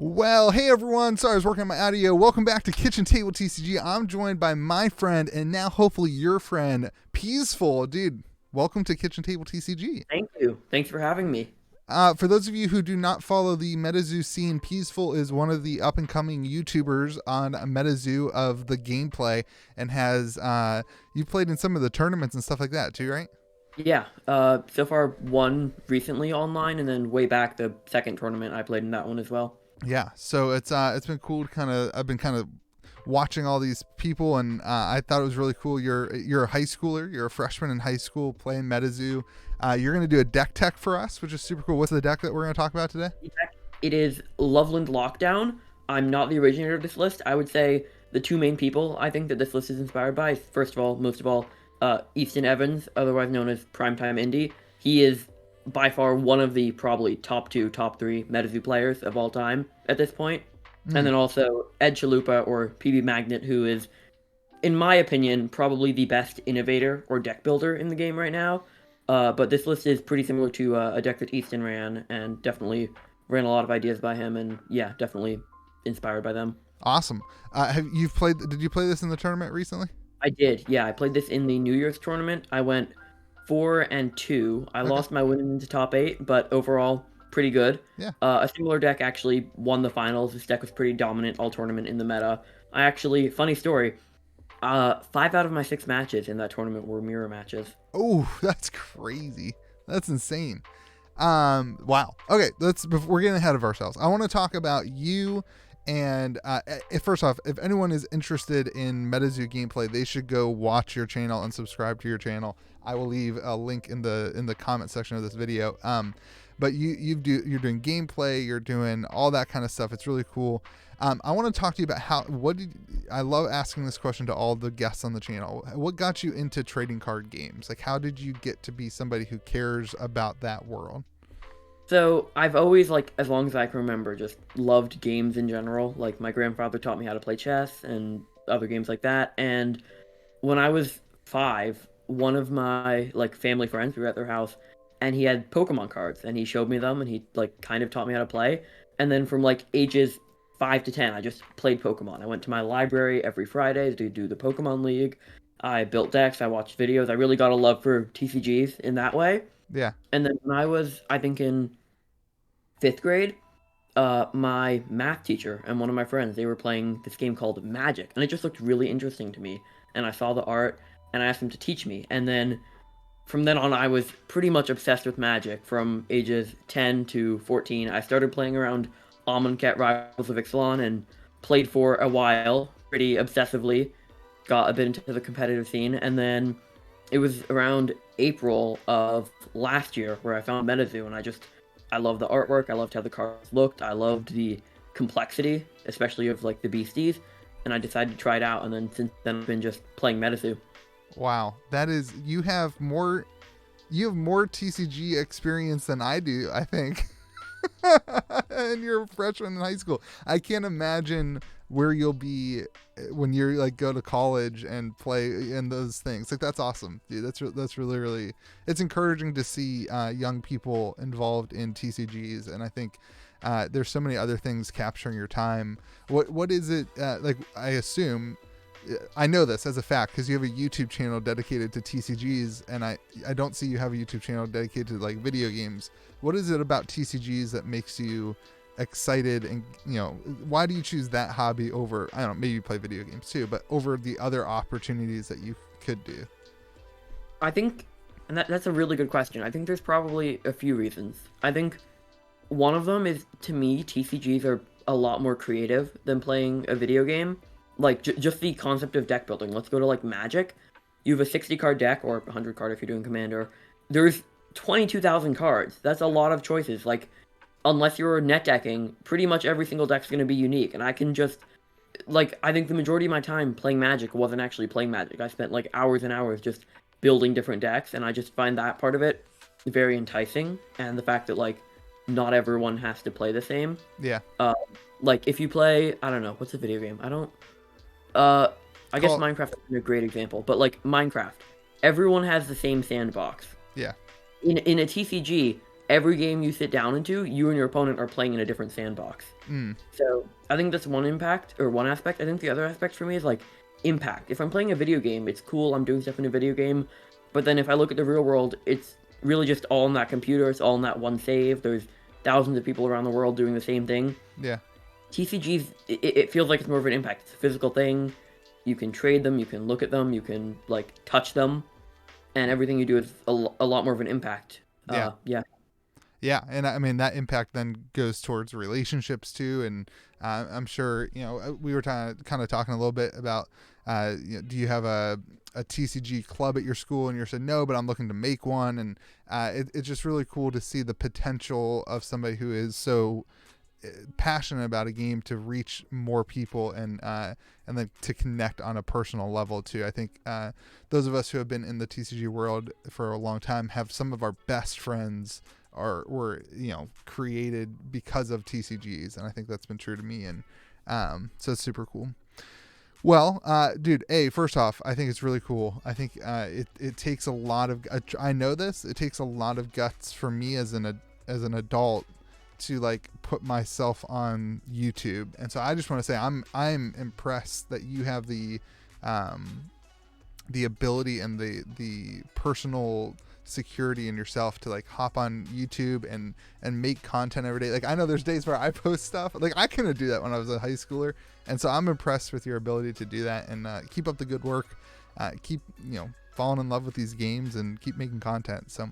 Well, hey everyone. Sorry, I was working on my audio. Welcome back to Kitchen Table TCG. I'm joined by my friend and now hopefully your friend, Peazful. Dude, welcome to Kitchen Table TCG. Thank you. Thanks for having me. For those of you who do not follow the Metazoo scene, Peazful is one of the up-and-coming YouTubers on Metazoo of the gameplay and has, you played in some of the tournaments and stuff like that too, right? Yeah, so far one recently online, and then way back the second tournament I played in that one as well. Yeah, so it's been cool to I've been kind of watching all these people, and I thought it was really cool. You're a high schooler, you're a freshman in high school playing MetaZoo. You're gonna do a deck tech for us, which is super cool. What's the deck that we're gonna talk about today? It is Loveland Lockdown. I'm not the originator of this list. I would say the two main people I think that this list is inspired by is, first of all, most of all, Easton Evans, otherwise known as Primetime Indy. He is by far one of the probably top two, top three MetaZoo players of all time at this point. And then also Ed Chalupa, or PB Magnet, who is, in my opinion, probably the best innovator or deck builder in the game right now. But this list is pretty similar to a deck that Easton ran, and definitely ran a lot of ideas by him, and yeah, definitely inspired by them. Awesome. Did you play this in the tournament recently? I did, yeah. I played this in the New Year's tournament. I went 4-2. I Okay. lost my win into top 8, but overall, pretty good. Yeah. A similar deck actually won the finals. This deck was pretty dominant all tournament in the meta. I actually, funny story, 5 out of my 6 matches in that tournament were mirror matches. Oh, that's crazy. That's insane. Wow. Okay, we're getting ahead of ourselves. I want to talk about you. And first off, if anyone is interested in MetaZoo gameplay, they should go watch your channel and subscribe to your channel. I will leave a link in the comment section of this video. But you're doing gameplay, you're doing all that kind of stuff. It's really cool. I want to talk to you about I love asking this question to all the guests on the channel. What got you into trading card games? Like, how did you get to be somebody who cares about that world? So I've always, like, as long as I can remember, just loved games in general. Like, my grandfather taught me how to play chess and other games like that. And when I was 5, one of my, like, family friends, we were at their house, and he had Pokemon cards, and he showed me them, and he, like, kind of taught me how to play. And then from, like, ages 5 to 10, I just played Pokemon. I went to my library every Friday to do the Pokemon League. I built decks, I watched videos. I really got a love for TCGs in that way. Yeah. And then when I was, I think, in 5th grade, my math teacher and one of my friends, they were playing this game called Magic, and it just looked really interesting to me. And I saw the art, and I asked him to teach me. And then from then on, I was pretty much obsessed with Magic. From ages 10 to 14, I started playing around Amonkhet Rivals of Ixalan and played for a while, pretty obsessively. Got a bit into the competitive scene, and then it was around April of last year where I found Metazoo, and I loved the artwork, I loved how the cards looked, I loved the complexity, especially of, like, the beasties, and I decided to try it out, and then since then I've been just playing Metazoo. Wow. You have more TCG experience than I do, I think. And you're a freshman in high school. I can't imagine where you'll be when you're, like, go to college and play in those things. Like, that's awesome, dude. That's really, really, it's encouraging to see young people involved in TCGs. And I think there's so many other things capturing your time. What is it like? I assume, I know this as a fact because you have a YouTube channel dedicated to TCGs, and I don't see you have a YouTube channel dedicated to, like, video games. What is it about TCGs that makes you excited, and, why do you choose that hobby over, I don't know, maybe you play video games too, but over the other opportunities that you could do? I think, and that's a really good question. I think there's probably a few reasons. I think one of them is, to me, TCGs are a lot more creative than playing a video game. Like, just the concept of deck building. Let's go to, like, Magic. You have a 60 card deck, or 100 card if you're doing Commander. There's 22,000 cards. That's a lot of choices. Like, unless you're net decking, pretty much every single deck's going to be unique. And I can just, like, I think the majority of my time playing Magic wasn't actually playing Magic. I spent, like, hours and hours just building different decks, and I just find that part of it very enticing. And the fact that, like, not everyone has to play the same. Yeah. Like, if you play, I don't know, what's a video game? I guess Minecraft is a great example, but, like, Minecraft, everyone has the same sandbox. Yeah. In a TCG, every game you sit down into, you and your opponent are playing in a different sandbox. Mm. So I think that's one impact, or one aspect. I think the other aspect for me is like impact. If I'm playing a video game, it's cool, I'm doing stuff in a video game, but then if I look at the real world, it's really just all in that computer, it's all in that one save, there's thousands of people around the world doing the same thing. Yeah. TCGs, it feels like it's more of an impact. It's a physical thing. You can trade them, you can look at them, you can like touch them, and everything you do is a lot more of an impact. Yeah. Yeah. Yeah, and I mean that impact then goes towards relationships too, and I'm sure we were kind of talking a little bit about do you have a TCG club at your school, and you said no, but I'm looking to make one, and it's just really cool to see the potential of somebody who is so passionate about a game to reach more people and then to connect on a personal level too. I think those of us who have been in the TCG world for a long time have some of our best friends were created because of TCGs, and I think that's been true to me, and so it's super cool. Well, dude, first off, I think it's really cool. I think it takes a lot of I know this, it takes a lot of guts for me as an adult to like put myself on YouTube, and so I just want to say I'm impressed that you have the ability and the personal security in yourself to like hop on YouTube and make content every day. Like I know there's days where I post stuff, like I couldn't do that when I was a high schooler, and so I'm impressed with your ability to do that, and keep up the good work, keep falling in love with these games, and keep making content. So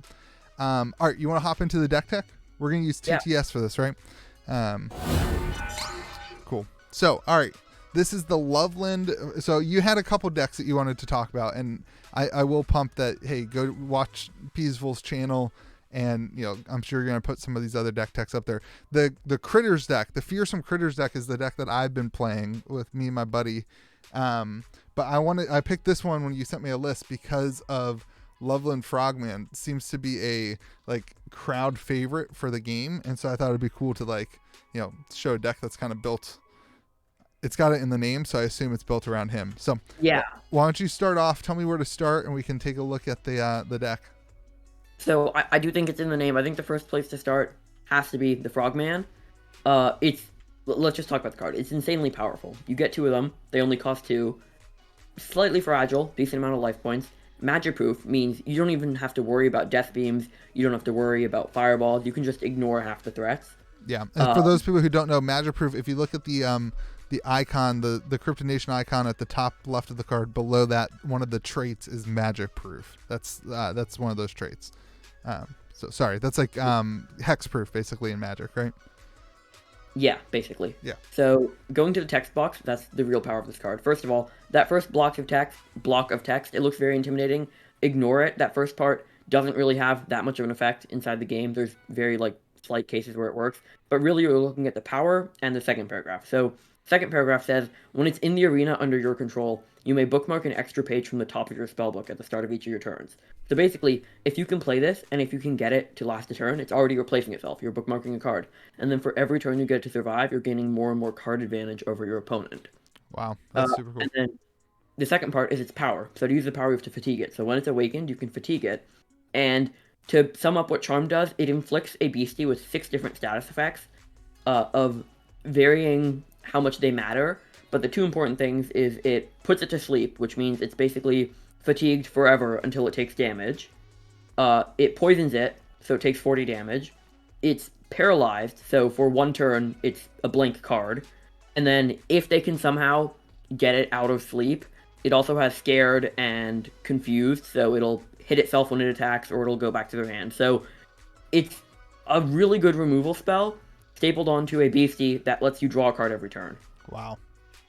all right, you want to hop into the deck tech? We're gonna use TTS for this, right? Cool. So all right, this is the Loveland. So you had a couple decks that you wanted to talk about, and I will pump that. Hey, go watch Peazful's channel, and I'm sure you're gonna put some of these other deck techs up there. The Critters deck, the Fearsome Critters deck, is the deck that I've been playing with me and my buddy. But I picked this one when you sent me a list because of Loveland Frogman. Seems to be a like crowd favorite for the game, and so I thought it'd be cool to show a deck that's kind of built. It's got it in the name, so I assume it's built around him. So yeah, why don't you start off? Tell me where to start, and we can take a look at the deck. So I do think it's in the name. I think the first place to start has to be the Frogman. Let's just talk about the card. It's insanely powerful. You get 2 of them. They only cost 2. Slightly fragile, decent amount of life points. Magic proof means you don't even have to worry about death beams. You don't have to worry about fireballs. You can just ignore half the threats. Yeah, and for those people who don't know, magic proof, if you look at the icon, the Crypto Nation icon at the top left of the card, below that, one of the traits is magic proof. That's one of those traits. So sorry, that's like hex proof basically in Magic, right? Yeah, basically. Yeah. So going to the text box, that's the real power of this card. First of all, that first block of text, it looks very intimidating. Ignore it. That first part doesn't really have that much of an effect inside the game. There's very slight cases where it works, but really you're looking at the power and the second paragraph. So second paragraph says, when it's in the arena under your control, you may bookmark an extra page from the top of your spellbook at the start of each of your turns. So basically, if you can play this, and if you can get it to last a turn, it's already replacing itself. You're bookmarking a card. And then for every turn you get to survive, you're gaining more and more card advantage over your opponent. Wow, that's super cool. And then the second part is its power. So to use the power, you have to fatigue it. So when it's awakened, you can fatigue it. And to sum up what Charm does, it inflicts a beastie with 6 different status effects of varying how much they matter. But the 2 important things is it puts it to sleep, which means it's basically fatigued forever until it takes damage. It poisons it, so it takes 40 damage. It's paralyzed, so for 1 turn, it's a blank card. And then if they can somehow get it out of sleep, it also has scared and confused, so it'll hit itself when it attacks, or it'll go back to their hand. So it's a really good removal spell, stapled onto a beastie that lets you draw a card every turn. Wow.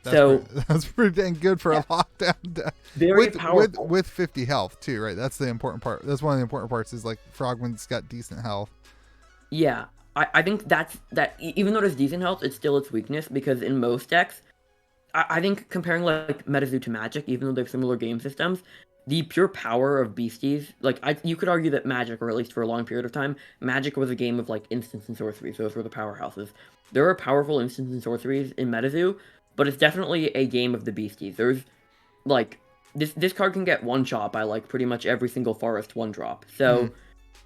That's pretty dang good for a lockdown deck. Very powerful. With 50 health too, right? That's the important part. That's one of the important parts, is like Frogman's got decent health. Yeah, I think that even though it has decent health, it's still its weakness, because in most decks, I think comparing like Metazoo to Magic, even though they have similar game systems, the pure power of beasties, you could argue that Magic, or at least for a long period of time, Magic was a game of like instants and sorceries. Those were the powerhouses. There are powerful instants and sorceries in Metazoo, but it's definitely a game of the beasties. There's this card can get one shot by like pretty much every single forest 1-drop. So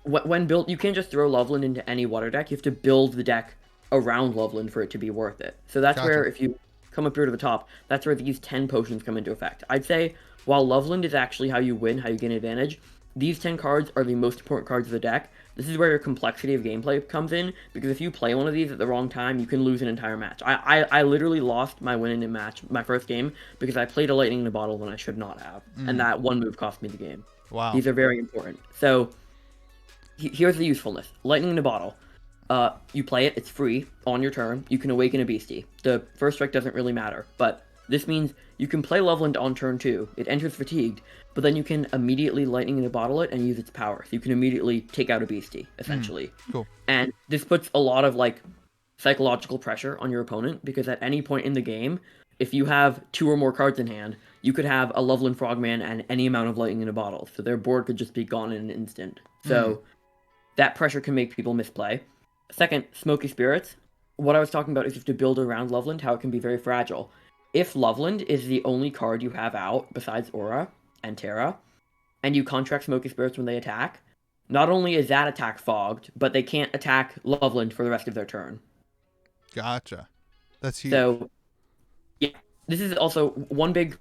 when built, you can't just throw Loveland into any water deck. You have to build the deck around Loveland for it to be worth it. So that's Gotcha. where, if you come up here to the top, that's where these 10 potions come into effect. I'd say while Loveland is actually how you win, how you gain advantage, these 10 cards are the most important cards of the deck. This is where your complexity of gameplay comes in, because if you play one of these at the wrong time, you can lose an entire match. I literally lost my win in a match, my first game, because I played a lightning in a bottle when I should not have, and that one move cost me the game. Wow. These are very important. So here's the usefulness. Lightning in a bottle. You play it, it's free, on your turn. You can awaken a beastie. The first strike doesn't really matter, but this means you can play Loveland on turn 2. It enters fatigued, but then you can immediately lightning in a bottle it and use its power. So you can immediately take out a beastie, essentially. Cool. And this puts a lot of, like, psychological pressure on your opponent, because at any point in the game, if you have 2 or more cards in hand, you could have a Loveland Frogman and any amount of lightning in a bottle. So their board could just be gone in an instant. So that pressure can make people misplay. Second, Smoky Spirits. What I was talking about is just to build around Loveland, how it can be very fragile. If Loveland is the only card you have out besides Aura and Terra, and you contract Smoky Spirits when they attack, not only is that attack fogged, but they can't attack Loveland for the rest of their turn. Gotcha. That's huge. So, yeah, this is also one big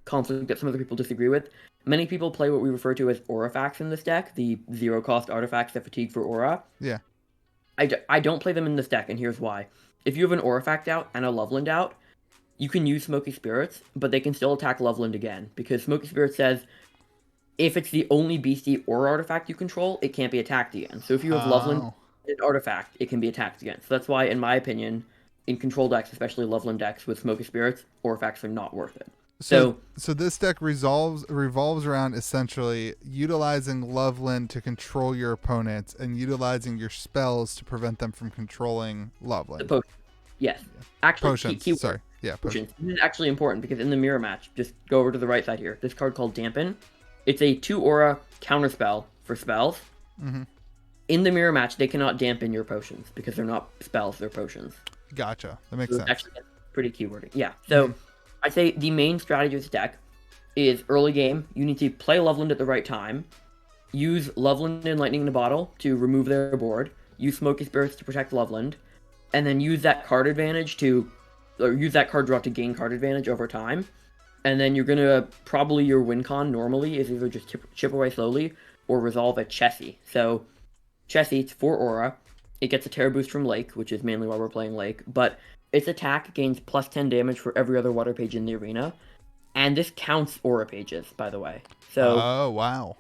conflict that some other people disagree with. Many people play what we refer to as Aurifacts in this deck, the 0-cost artifacts that fatigue for Aura. Yeah. I don't play them in this deck, and here's why. If you have an Aurifact out and a Loveland out, you can use Smoky Spirits, but they can still attack Loveland again, because Smoky Spirit says if it's the only beastie or artifact you control, it can't be attacked again. So if you have Loveland and artifact, it can be attacked again. So that's why, in my opinion, in control decks, especially Loveland decks with Smoky Spirits, Aurifacts are not worth it. So this deck revolves around essentially utilizing Loveland to control your opponents and utilizing your spells to prevent them from controlling Loveland. The potion. Yes. Actually, potions. Sorry. Yeah, potions. This is actually important, because in the mirror match, just go over to the right side here, this card called Dampen. It's a 2-aura counterspell for spells. Mm-hmm. In the mirror match, they cannot dampen your potions, because they're not spells, they're potions. Gotcha. That makes sense. Actually, that's pretty keywording. Yeah. So I'd say the main strategy of this deck is early game, you need to play Loveland at the right time, use Loveland and Lightning in a Bottle to remove their board, use Smoky Spirits to protect Loveland, and then use that card advantage or use that card draw to gain card advantage over time. And then you're going to, probably your win con normally is either just chip away slowly or resolve a Chessie. So Chessie, it's 4 Aura. It gets a Terra boost from Lake, which is mainly why we're playing Lake, but its attack gains plus 10 damage for every other water page in the arena. And this counts Aura pages, by the way. So oh, wow.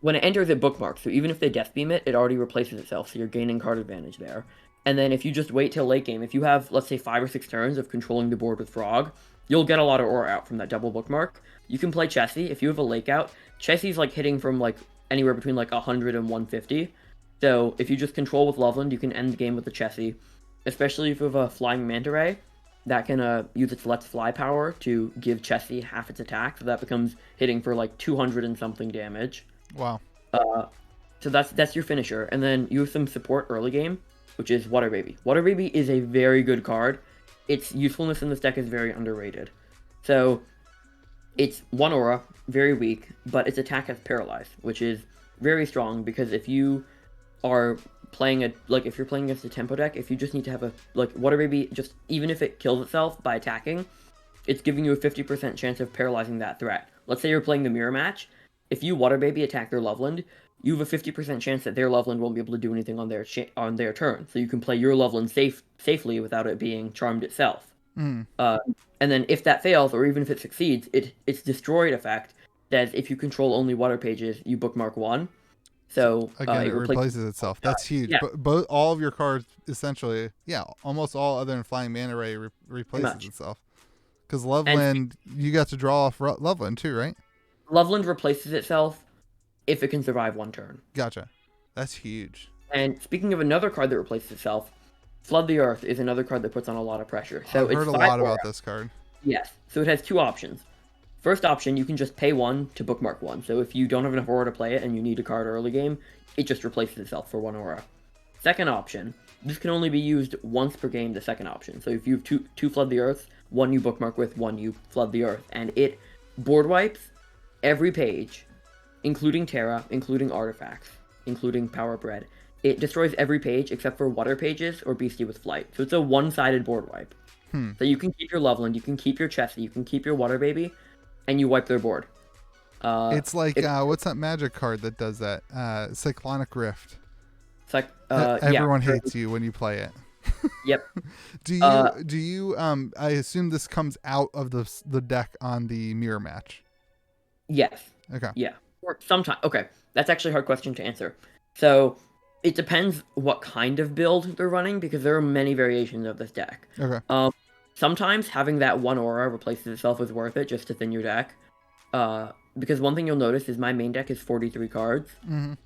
When it enters, it bookmarks. So even if they Death Beam it, it already replaces itself. So you're gaining card advantage there. And then if you just wait till late game, if you have, let's say, 5 or 6 turns of controlling the board with Frog, you'll get a lot of Aura out from that double bookmark. You can play Chessie. If you have a Lake out, Chessie's like hitting from like anywhere between like 100 and 150. So if you just control with Loveland, you can end the game with the Chessie. Especially if you have a Flying Manta Ray, that can use its Let's Fly power to give Chessie half its attack. So that becomes hitting for like 200 and something damage. Wow. So that's your finisher. And then you have some support early game, which is Water Baby. Water Baby is a very good card. Its usefulness in this deck is very underrated. So it's 1 Aura, very weak, but its attack has Paralyze, which is very strong, because if you are playing if you're playing against a tempo deck, if you just need to have Water Baby, just even if it kills itself by attacking, it's giving you a 50% chance of paralyzing that threat. Let's say you're playing the mirror match. If you Water Baby attack their Loveland, you have a 50% chance that their Loveland won't be able to do anything on their turn. So you can play your Loveland safely without it being charmed itself. And then if that fails, or even if it succeeds, its destroyed effect says if you control only water pages, you bookmark 1. So again, it replaces itself. That's huge. Yeah. But all of your cards, essentially, almost all other than Flying Manta Ray replaces itself. Because Loveland, you got to draw off Loveland too, right? Loveland replaces itself if it can survive 1 turn. Gotcha. That's huge. And speaking of another card that replaces itself, Flood the Earth is another card that puts on a lot of pressure. So I've heard a lot about this card. Yes. So it has 2 options. First option, you can just pay 1 to bookmark 1. So if you don't have enough Aura to play it and you need a card early game, it just replaces itself for 1 Aura. Second option, this can only be used once per game, the second option. So if you have two Flood the Earths, 1 you bookmark with, 1 you Flood the Earth. And it board wipes every page, including Terra, including artifacts, including Power Up Red, it destroys every page except for water pages or Beastie with Flight. So it's a one-sided board wipe. So you can keep your Loveland, you can keep your Chessie, you can keep your Water Baby, and you wipe their board. It's like what's that magic card that does that? Cyclonic Rift. It's like everyone hates you when you play it. Yep. Do you I assume this comes out of the deck on the mirror match? Yes. Okay. Yeah. Or sometimes. Okay, that's actually a hard question to answer. So it depends what kind of build they're running, because there are many variations of this deck. Okay. Sometimes having that one aura replaces itself is worth it just to thin your deck. Because one thing you'll notice is my main deck is 43 cards, and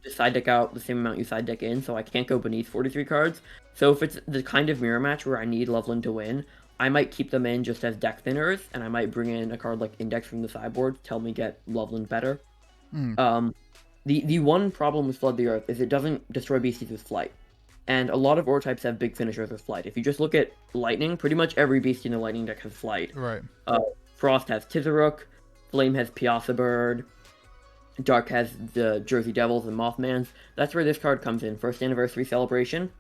you side deck out the same amount you side deck in, so I can't go beneath 43 cards. So if it's the kind of mirror match where I need Loveland to win, I might keep them in just as deck thinners, and I might bring in a card like Index from the sideboard to help me get Loveland better. The one problem with Flood the Earth is it doesn't destroy beasties with Flight. And a lot of ore types have big finishers with Flight. If you just look at Lightning, pretty much every beastie in the Lightning deck has Flight. Right. Frost has Tizaruk, Flame has Piazza Bird, Dark has the Jersey Devils and Mothmans. That's where this card comes in, First Anniversary Celebration.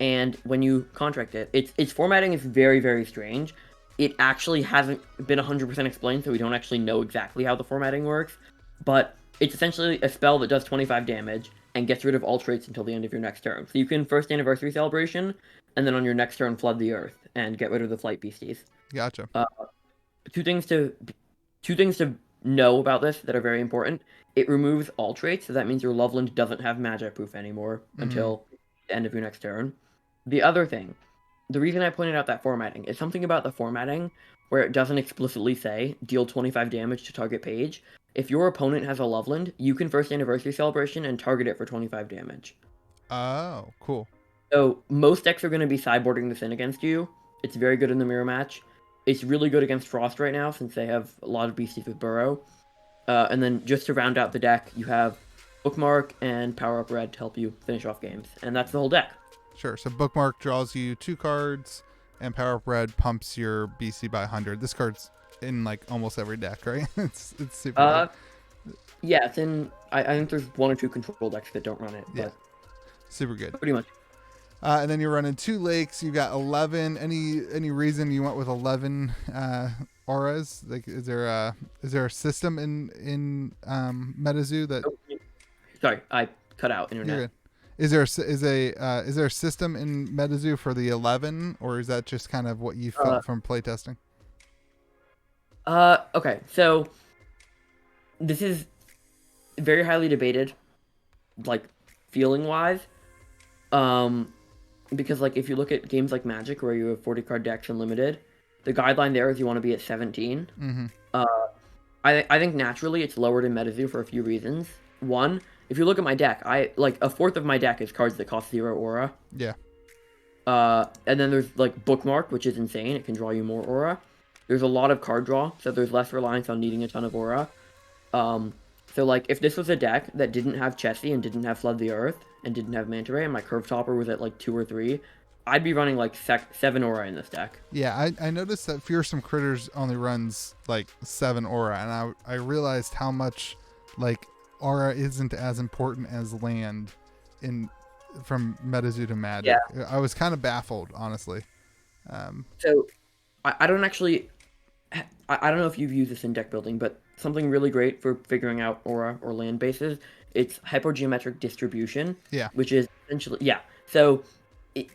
And when you contract it, its formatting is very, very strange. It actually hasn't been 100% explained, so we don't actually know exactly how the formatting works. But it's essentially a spell that does 25 damage and gets rid of all traits until the end of your next turn. So you can First Anniversary Celebration, and then on your next turn Flood the Earth and get rid of the Flight Beasties. Gotcha. Two things to know about this that are very important. It removes all traits, so that means your Loveland doesn't have magic proof anymore until the end of your next turn. The other thing, the reason I pointed out that formatting is something about the formatting where it doesn't explicitly say deal 25 damage to target page. If your opponent has a Loveland, you can First Anniversary Celebration and target it for 25 damage. Oh, cool. So most decks are going to be sideboarding this in against you. It's very good in the mirror match. It's really good against Frost right now since they have a lot of beasties with Burrow. And then just to round out the deck, you have Bookmark and Power Up Red to help you finish off games. And that's the whole deck. Sure. So Bookmark draws you 2 cards, and Power Up Red pumps your BC by 100. This card's in like almost every deck, right? it's super good. Yeah, it's in. I think there's 1 or 2 control decks that don't run it. But super good. pretty much. And then you're running 2 lakes. You got 11. Any reason you went with 11 auras? Like, is there a system in Metazoo that? Sorry, I cut out internet. Is there a system in Metazoo for the 11, or is that just kind of what you felt from playtesting? Okay, so this is very highly debated, like feeling wise, because like if you look at games like Magic where you have 40 card decks unlimited, the guideline there is you want to be at 17. I think naturally it's lowered in Metazoo for a few reasons. One, if you look at my deck, I like a fourth of my deck is cards that cost 0 aura. Yeah. And then there's like Bookmark, which is insane. It can draw you more aura. There's a lot of card draw, so there's less reliance on needing a ton of aura. So like if this was a deck that didn't have Chessie and didn't have Flood the Earth and didn't have Manta Ray and my Curve Topper was at like 2 or 3, I'd be running like 7 aura in this deck. Yeah, I noticed that Fearsome Critters only runs like 7 aura, and I realized how much like aura isn't as important as land from Metazoo to Magic. Yeah. I was kind of baffled, honestly. So I don't actually, I don't know if you've used this in deck building, but something really great for figuring out aura or land bases, it's hypergeometric distribution. Yeah. Which is essentially, So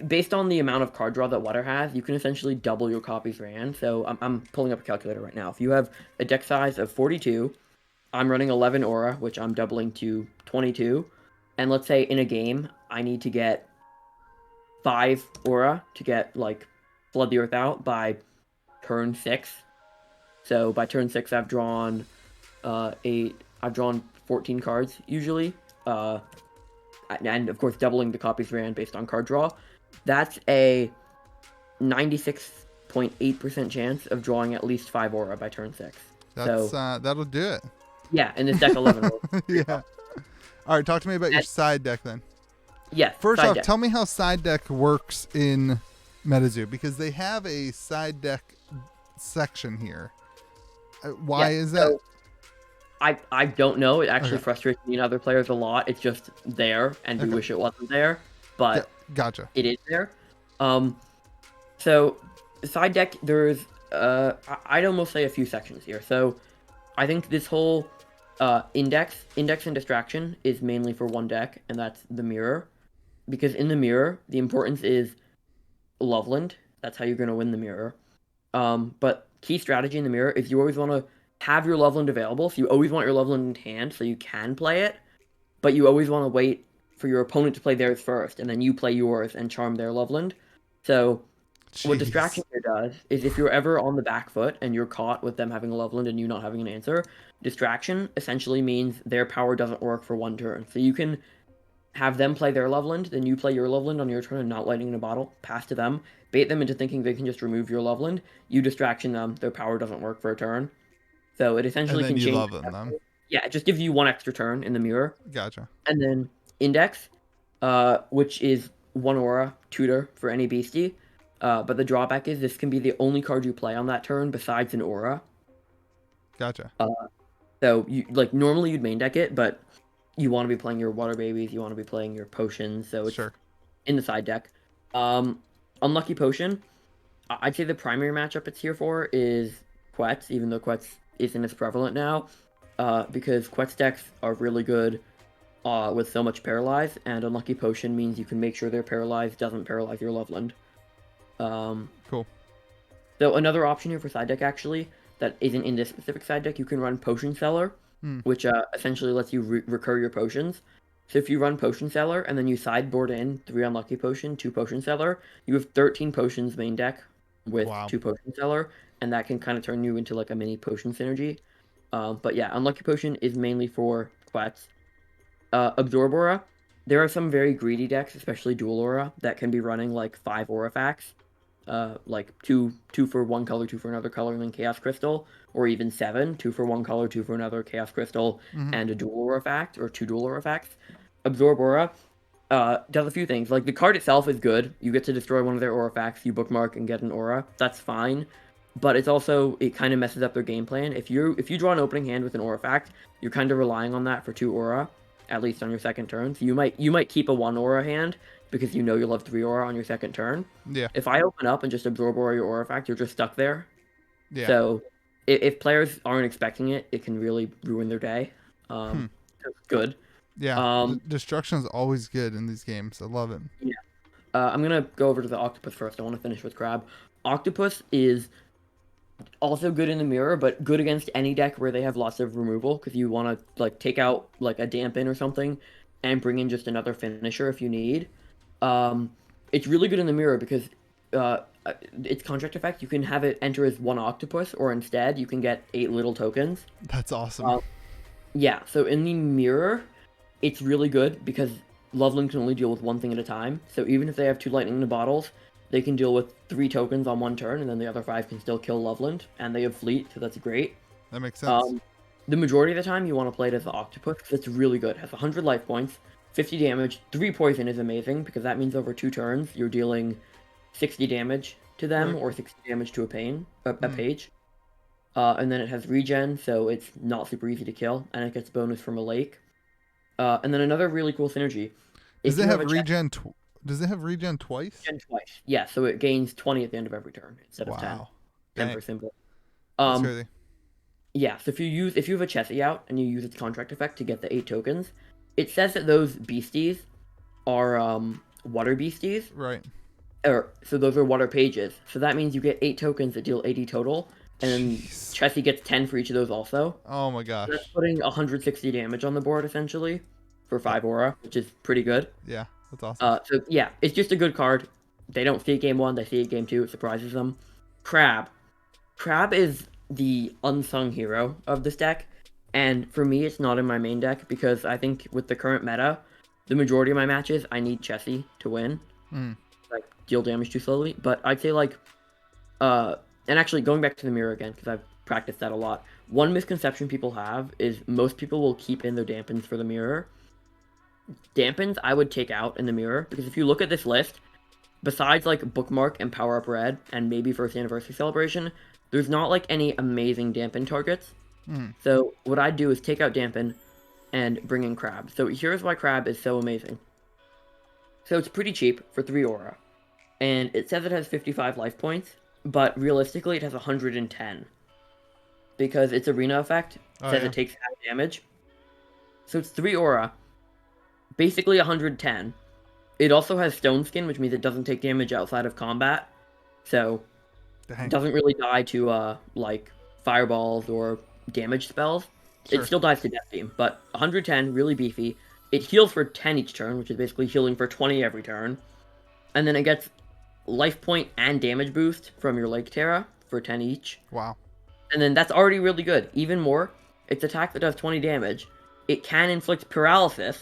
based on the amount of card draw that Water has, you can essentially double your copy's ran. So I'm pulling up a calculator right now. If you have a deck size of 42, I'm running 11 aura, which I'm doubling to 22. And let's say in a game, I need to get 5 aura to get, like, Flood the Earth out by turn 6. So by turn 6, I've drawn 14 cards, usually. And, of course, doubling the copies ran based on card draw. That's a 96.8% chance of drawing at least 5 aura by turn 6. That's that'll do it. Yeah, in this deck 11. Yeah. All right, talk to me about your side deck then. Yeah. First off, tell me how side deck works in Metazoo, because they have a side deck section here. Why is that? I don't know. It actually Okay. frustrates me and other players a lot. It's just there, and we Okay. wish it wasn't there, but Gotcha. it is there. Um, so side deck, there's I'd almost say a few sections here. So I think this whole index and distraction is mainly for one deck, and that's the mirror. Because in the mirror, the importance is Loveland. That's how you're going to win the mirror. But key strategy in the mirror is you always want to have your Loveland available. So you always want your Loveland in hand so you can play it. But you always want to wait for your opponent to play theirs first, and then you play yours and charm their Loveland. So what Jeez. distraction here does is if you're ever on the back foot and you're caught with them having a Loveland and you not having an answer, distraction essentially means their power doesn't work for one turn. So you can have them play their Loveland, then you play your Loveland on your turn and not lightning in a bottle, pass to them, bait them into thinking they can just remove your Loveland, you distraction them, their power doesn't work for a turn. So it And essentially then can you change. love them. Yeah, it just gives you one extra turn in the mirror. Gotcha. And then Index, which is one aura, tutor for any beastie. But the drawback is this can be the only card you play on that turn besides an aura. Gotcha. So you like normally you'd main deck it, but you want to be playing your water babies, you want to be playing your potions, so it's Sure. in the side deck. Unlucky potion. I'd say the primary matchup it's here for is Quetz, even though Quetz isn't as prevalent now, because Quetz decks are really good with so much paralyze, and Unlucky Potion means you can make sure their paralyze doesn't paralyze your Loveland. Cool. So another option here for side deck actually that isn't in this specific side deck, you can run Potion Seller, which essentially lets you recur your potions. So if you run Potion Seller and then you sideboard in 3 Unlucky Potion, 2 Potion Seller, you have 13 potions main deck with Wow. 2 Potion Seller, and that can kind of turn you into like a mini potion synergy. But yeah, Unlucky Potion is mainly for Quetz. Absorb Aura. There are some very greedy decks, especially Dual Aura, that can be running like 5 Aura Facts. Like two for one color, 2 for another color, and then Chaos Crystal, or even 7, 2 for one color, 2 for another Chaos Crystal, and a Dual Aura Fact, or 2 Dual Aura Facts. Absorb Aura does a few things. Like the card itself is good. You get to destroy one of their Aura Facts, you bookmark and get an Aura. That's fine. But it's also it kind of messes up their game plan. If you draw an opening hand with an Aura Fact, you're kind of relying on that for 2 Aura, at least on your second turn. So you might keep a 1 Aura hand because you know you'll have 3 Aura on your second turn. Yeah. If I open up and just absorb Aura your Aura Fact, you're just stuck there. Yeah. So if players aren't expecting it, it can really ruin their day. So it's good. Yeah. Destruction's always good in these games. I love it. Yeah. I'm gonna go over to the Octopus first. I want to finish with Crab. Octopus is also good in the mirror, but good against any deck where they have lots of removal because you want to like take out like a dampen or something and bring in just another finisher if you need. It's really good in the mirror because its contract effect, you can have it enter as 1 octopus, or instead you can get 8 little tokens. That's awesome. Yeah, so in the mirror, it's really good because Loveland can only deal with one thing at a time. So even if they have 2 lightning in the bottles, they can deal with 3 tokens on one turn, and then the other 5 can still kill Loveland, and they have fleet, so that's great. That makes sense. The majority of the time, you want to play it as the octopus because it's really good. It has 100 life points, 50 damage, 3 poison is amazing because that means over 2 turns you're dealing 60 damage to them, or 60 damage to a page. And then it has regen, so it's not super easy to kill, and it gets bonus from a lake. And then another really cool synergy. Does it have regen? Does it have regen twice? Regen twice. Yeah, so it gains 20 at the end of every turn instead of 10. 10 Dang. for simple. That's crazy. Yeah, so if you have a Chessie out and you use its contract effect to get the 8 tokens, it says that those beasties are water beasties. Right. So those are water pages. So that means you get 8 tokens that deal 80 total, and Chessie gets 10 for each of those also. Oh my gosh. So that's putting 160 damage on the board essentially for 5 aura, which is pretty good. Yeah, that's awesome. So yeah, it's just a good card. They don't see it game 1, they see it game 2. It surprises them. Crab is the unsung hero of this deck, and for me, it's not in my main deck because I think with the current meta, the majority of my matches I need Chessie to win, like deal damage too slowly. But I'd say like, and actually going back to the mirror again because I've practiced that a lot. One misconception people have is most people will keep in their dampens for the mirror. Dampens I would take out in the mirror because if you look at this list, besides like Bookmark and Power Up Red and maybe First Anniversary Celebration, there's not like any amazing dampen targets. Mm. So what I do is take out Dampen and bring in Crab. So here's why Crab is so amazing. So it's pretty cheap for 3 aura. And it says it has 55 life points, but realistically it has 110. Because its arena effect says Yeah. it takes half damage. So it's 3 aura, basically 110. It also has Stone Skin, which means it doesn't take damage outside of combat. So Dang. it doesn't really die to like fireballs or damage spells. Sure. It still dies to Death Beam, but 110, really beefy. It heals for 10 each turn, which is basically healing for 20 every turn. And then it gets life point and damage boost from your Lake Terra for 10 each. Wow. And then that's already really good. Even more, its attack that does 20 damage. It can inflict paralysis,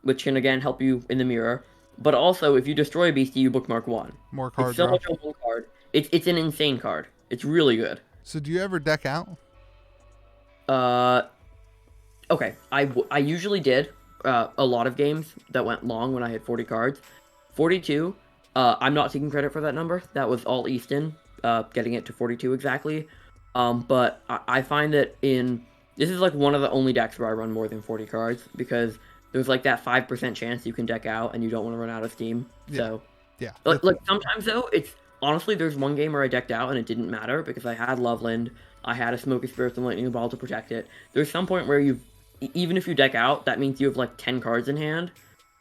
which can again help you in the mirror. But also, if you destroy a beastie, you bookmark 1. More card It's so draw. much on 1 card. It's an insane card. It's really good. So do you ever deck out? Okay. I usually did a lot of games that went long when I had 40 cards. 42, I'm not taking credit for that number. That was all Easton, getting it to 42 exactly. But I find that this is like one of the only decks where I run more than 40 cards, because there's like that 5% chance you can deck out and you don't want to run out of steam. Yeah. So, Yeah. like sometimes though, it's honestly, there's one game where I decked out and it didn't matter because I had Loveland, I had a Smoky Spirits and Lightning Ball to protect it. There's some point where even if you deck out, that means you have like 10 cards in hand.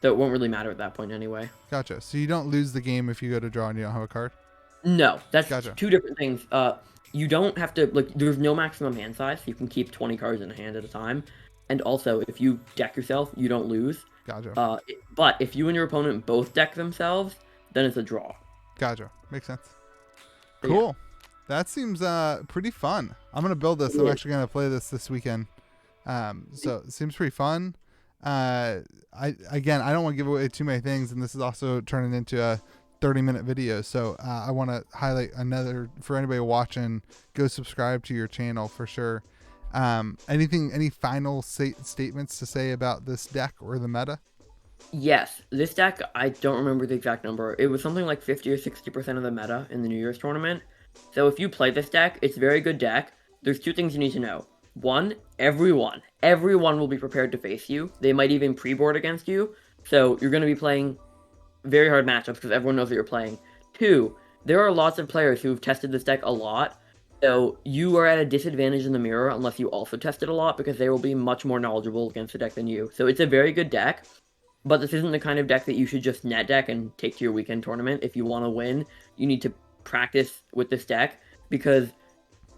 So it won't really matter at that point anyway. Gotcha. So you don't lose the game if you go to draw and you don't have a card? No, that's Gotcha. 2 different things. You don't have to, like, there's no maximum hand size. You can keep 20 cards in a hand at a time. And also, if you deck yourself, you don't lose. Gotcha. But if you and your opponent both deck themselves, then it's a draw. Gotcha. Makes sense. So, Cool. yeah. That seems pretty fun. I'm gonna build this. I'm actually gonna play this weekend. So it seems pretty fun. I don't want to give away too many things, and this is also turning into a 30-minute video. So I want to highlight another for anybody watching. Go subscribe to your channel for sure. Any final statements to say about this deck or the meta? Yes, this deck, I don't remember the exact number. It was something like 50 or 60% of the meta in the New Year's tournament. So if you play this deck, it's a very good deck. There's 2 things you need to know. 1, everyone will be prepared to face you. They might even pre-board against you. So you're going to be playing very hard matchups because everyone knows that you're playing. 2, there are lots of players who've tested this deck a lot. So you are at a disadvantage in the mirror unless you also test it a lot, because they will be much more knowledgeable against the deck than you. So it's a very good deck. But this isn't the kind of deck that you should just net deck and take to your weekend tournament. If you want to win, you need to practice with this deck, because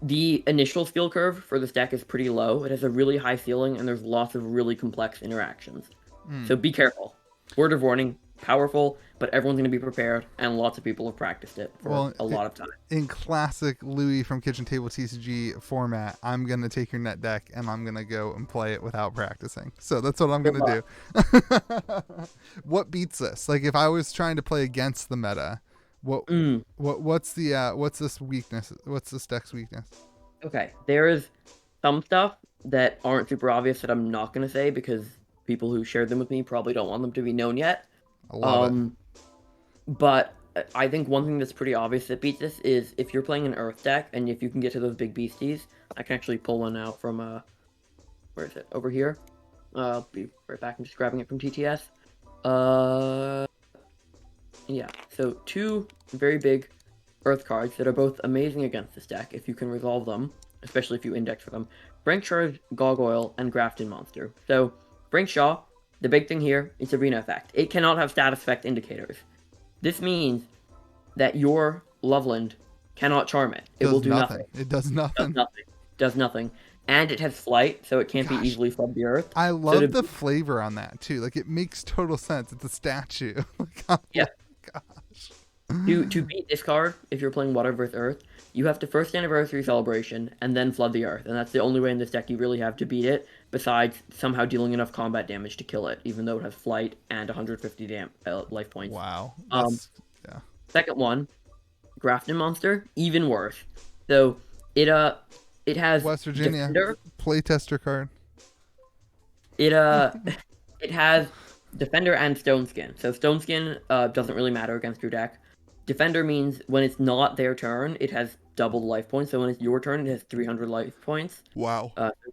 the initial skill curve for this deck is pretty low. It has a really high ceiling, and there's lots of really complex interactions. So be careful. Word of warning, powerful, but everyone's going to be prepared, and lots of people have practiced it for a lot of time. In classic Louis from Kitchen Table TCG format, I'm going to take your net deck, and I'm going to go and play it without practicing. So that's what I'm going to do. What beats this? Like, if I was trying to play against the meta, what's this weakness? What's this deck's weakness? Okay, there is some stuff that aren't super obvious that I'm not going to say, because people who shared them with me probably don't want them to be known yet. I love it. But I think one thing that's pretty obvious that beats this is if you're playing an Earth deck, and if you can get to those big beasties. I can actually pull one out from, where is it? Over here. I'll be right back. I'm just grabbing it from TTS. Yeah, so 2 very big Earth cards that are both amazing against this deck if you can resolve them, especially if you index for them. Frank Shaw's Gargoyle and Grafton Monster. So, Frank Shaw, the big thing here is arena effect. It cannot have status effect indicators. This means that your Loveland cannot charm it. It will do nothing. It does nothing. Does nothing. And it has flight, so it can't be easily flood the earth. I love the flavor on that too. Like, it makes total sense. It's a statue. Yeah. Gosh. To beat this card, if you're playing Water vs. Earth, you have to first anniversary celebration and then flood the earth, and that's the only way in this deck you really have to beat it, besides somehow dealing enough combat damage to kill it, even though it has flight and 150 life points. Wow. Yeah. Second one, Grafton Monster, even worse. So it has West Virginia Defender. playtester card. It it has Defender and Stone Skin. So Stone Skin doesn't really matter against your deck. Defender means when it's not their turn, it has double the life points. So when it's your turn, it has 300 life points. Wow.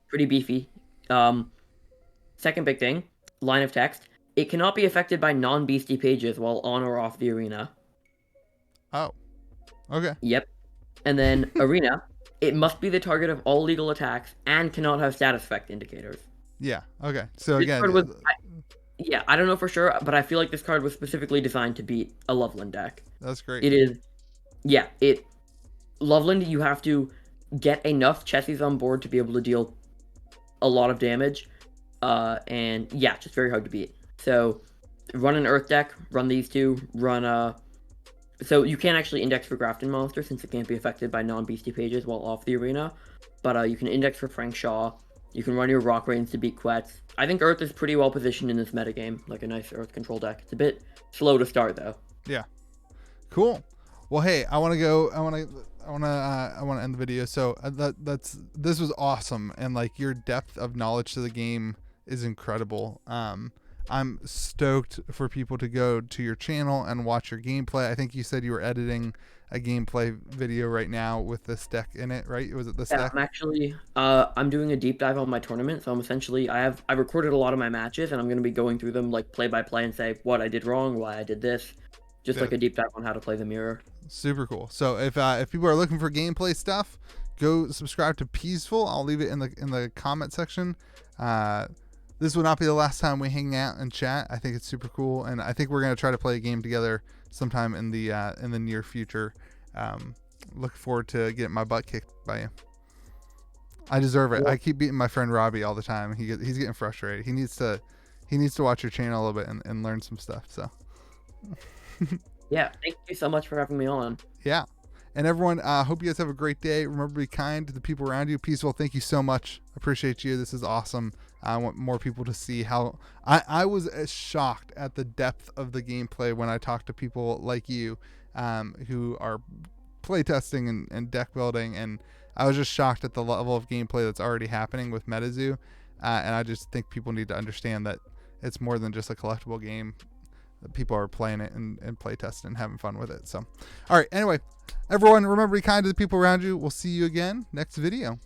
Pretty beefy. Second big thing, line of text. It cannot be affected by non-beastie pages while on or off the arena. Oh. Okay. Yep. And then arena, it must be the target of all legal attacks and cannot have status effect indicators. Yeah. Okay. So This again, card was, I don't know for sure, but I feel like this card was specifically designed to beat a Loveland deck. that's great. It is, Loveland, you have to get enough Chessies on board to be able to deal a lot of damage. And yeah, just very hard to beat. So run an Earth deck, run these two, so you can't actually index for Grafton Monster since it can't be affected by non-beastie pages while off the arena. But you can index for Frank Shaw. You can run your Rock Rains to beat Quetz. I think Earth is pretty well positioned in this metagame, like a nice Earth control deck. It's a bit slow to start though. Yeah. Cool. Well, hey, I want to end the video. So this was awesome, and like your depth of knowledge to the game is incredible. I'm stoked for people to go to your channel and watch your gameplay. I think you said you were editing a gameplay video right now with this deck in it, right? Was it this deck? I'm actually I'm doing a deep dive on my tournament, so I'm essentially I recorded a lot of my matches, and I'm going to be going through them like play by play and say what I did wrong, why I did this, just like a deep dive on how to play the mirror. Super cool. So if people are looking for gameplay stuff, go subscribe to Peazful. I'll leave it in the comment section. This will not be the last time we hang out and chat. I think it's super cool, and I think we're gonna try to play a game together sometime in the near future. Look forward to getting my butt kicked by you. I deserve it. I keep beating my friend Robbie all the time. He's getting frustrated. He needs to watch your channel a little bit and learn some stuff. So yeah, thank you so much for having me on. Yeah. And everyone, hope you guys have a great day. Remember to be kind to the people around you. Peaceful, thank you so much. Appreciate you. This is awesome. I want more people to see how I was shocked at the depth of the gameplay when I talked to people like you who are playtesting and deck building. And I was just shocked at the level of gameplay that's already happening with Metazoo. And I just think people need to understand that it's more than just a collectible game. People are playing it and playtesting and having fun with it. So, all right. Anyway, everyone, remember to be kind to the people around you. We'll see you again next video.